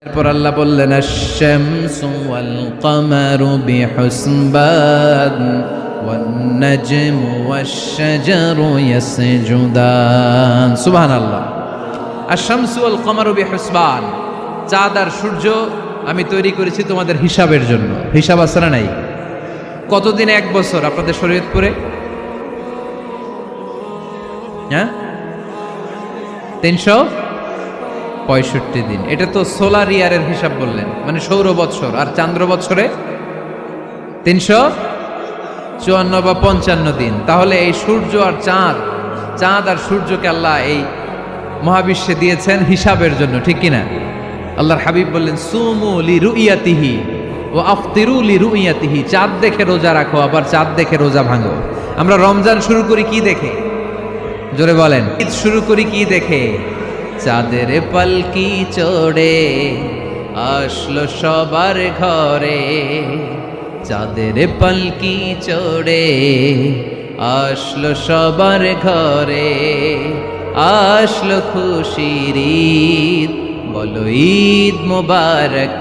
এরপর আল্লাহ বললেন আশ-শামসু ওয়াল কমারু বিহুসবান ওয়ান নাজমু ওয়াশ-শাজারু ইয়াসজুদান। সুবহানাল্লাহ। আশ-শামসু ওয়াল কমারু বিহুসবান, চাঁদ আর সূর্য আমি তৈরি করেছি তোমাদের হিসাবের জন্য। হিসাব আছে না নাই? কতদিন এক বছর আপনাদের শরীয়তপুরে? হ্যাঁ, 365 দিন। এটা তো সোলার ইয়ারের হিসাব বললেন, মানে সৌর বৎসর। আর চান্দ্র বৎসরে 354 বা 55 দিন। তাহলে এই সূর্য আর চাঁদ আর সূর্যকে আল্লাহ এই মহাবিশ্বে দিয়েছেন হিসাবের জন্য, ঠিক কিনা? আল্লাহর হাবিব বললেন সুমু লিরুইয়াতিহি ওয়া আফতিরু লিরুইয়াতিহি। চাঁদ দেখে রোজা রাখো, আবার চাঁদ দেখে রোজা ভাঙো। আমরা রমজান শুরু করি কি দেখে? জোরে বলেন। ঈদ শুরু করি কি দেখে? চাঁদের পালকি চড়ে আসলো সবার ঘরে, চাঁদের পালকি চড়ে আসলো সবার ঘরে, আসলো খুশির ঈদ, বলো ঈদ মুবারক,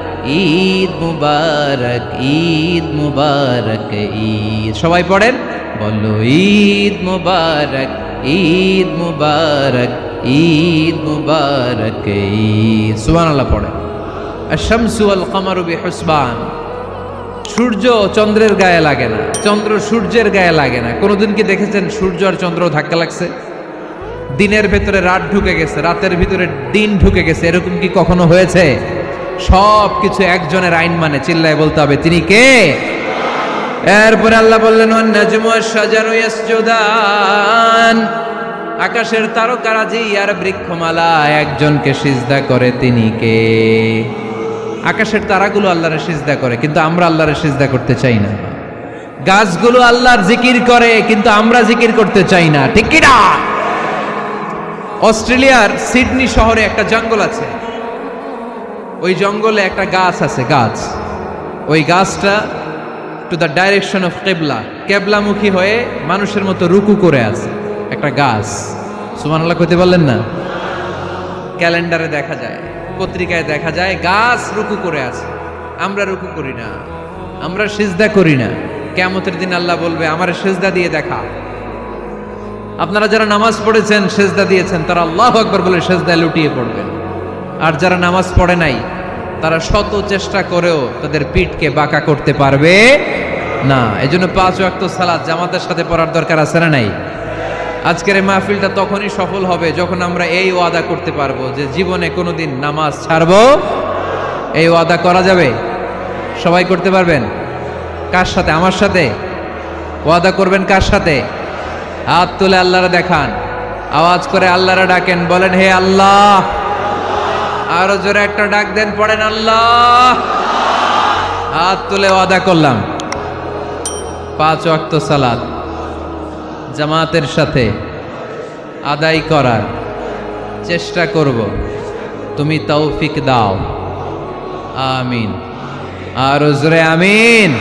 ঈদ মুবারক, ঈদ মুবারক ঈদ। সবাই পড়েন, বলো ঈদ মুবারক, ঈদ মুবারক, ঈদ মুবারক ঈদ। সুবহানাল্লাহ পড়ে। আশ-শামসু ওয়াল কমারু বিহুসবান, সূর্য চন্দ্রের গায়ে লাগে না, চন্দ্র সূর্যের গায়ে লাগে না। কোনোদিন কি দেখেছেন সূর্য আর চন্দ্র ধাক্কা লাগছে? দিনের ভেতরে রাত ঢুকে গেছে, রাতের ভিতরে দিন ঢুকে গেছে, এরকম কি কখনো হয়েছে? সব কিছু একজনের আইন মানে, চিল্লায় বলতে হবে তিনি কে? এরপরে আল্লাহ বললেন ওয়ান নাজমু ওয়াশ-শাজারু ইয়াসজুদান, আকাশের তারকারাজি আর বৃক্ষমালা একজনকে সিজদা করে, তিনি কে? আকাশের তারাগুলো আল্লাহরে সিজদা করে, কিন্তু আমরা আল্লাহরে সিজদা করতে চাই না। গাছগুলো আল্লাহর জিকির করে, কিন্তু আমরা জিকির করতে চাই না, ঠিক কি না? অস্ট্রেলিয়ার সিডনি শহরে একটা জঙ্গল আছে, ওই জঙ্গলে একটা গাছ আছে, গাছ, ওই গাছটা টু দ্য ডাইরেকশন অফ কেবলা, কেবলামুখী হয়ে মানুষের মতো রুকু করে আছে একটা গাছ। সুবহানাল্লাহ কইতে বললেন না? ক্যালেন্ডারে দেখা যায়, পত্রিকায় দেখা যায়, গাছ রুকু করে আছে। আমরা রুকু করি না, আমরা সিজদা করি না। কিয়ামতের দিন আল্লাহ বলবে আমারে সিজদা দিয়ে দেখা। আপনারা যারা নামাজ পড়েছেন, সিজদা দিয়েছেন, তারা আল্লাহু আকবার বলে সিজদায় লুটিয়ে পড়বেন। আর যারা নামাজ পড়ে নাই, তারা শত চেষ্টা করেও তাদের পিঠকে বাঁকা করতে পারবে না। এজন্য 5 ওয়াক্ত সালাত জামাতের সাথে পড়ার দরকার আছে না নাই? আজকের এই মাহফিলটা তখনই সফল হবে যখন আমরা এই ওয়াদা করতে পারবো যে জীবনে কোনোদিন নামাজ ছাড়বো। এই ওয়াদা করা যাবে? সবাই করতে পারবেন? কার সাথে? আমার সাথে ওয়াদা করবেন। কার সাথে? হাত তুলে আল্লাহরে দেখান, আওয়াজ করে আল্লাহরে ডাকেন, বলেন হে আল্লাহ। আরো জোরে একটা ডাক দেন, পড়েন আল্লাহ। হাত তুলে ওয়াদা করলাম 5 ওয়াক্ত সালাত জামাতের সাথে আদায় করার চেষ্টা করব, তুমি তৌফিক দাও। আমিন। আরো জোরে আমিন।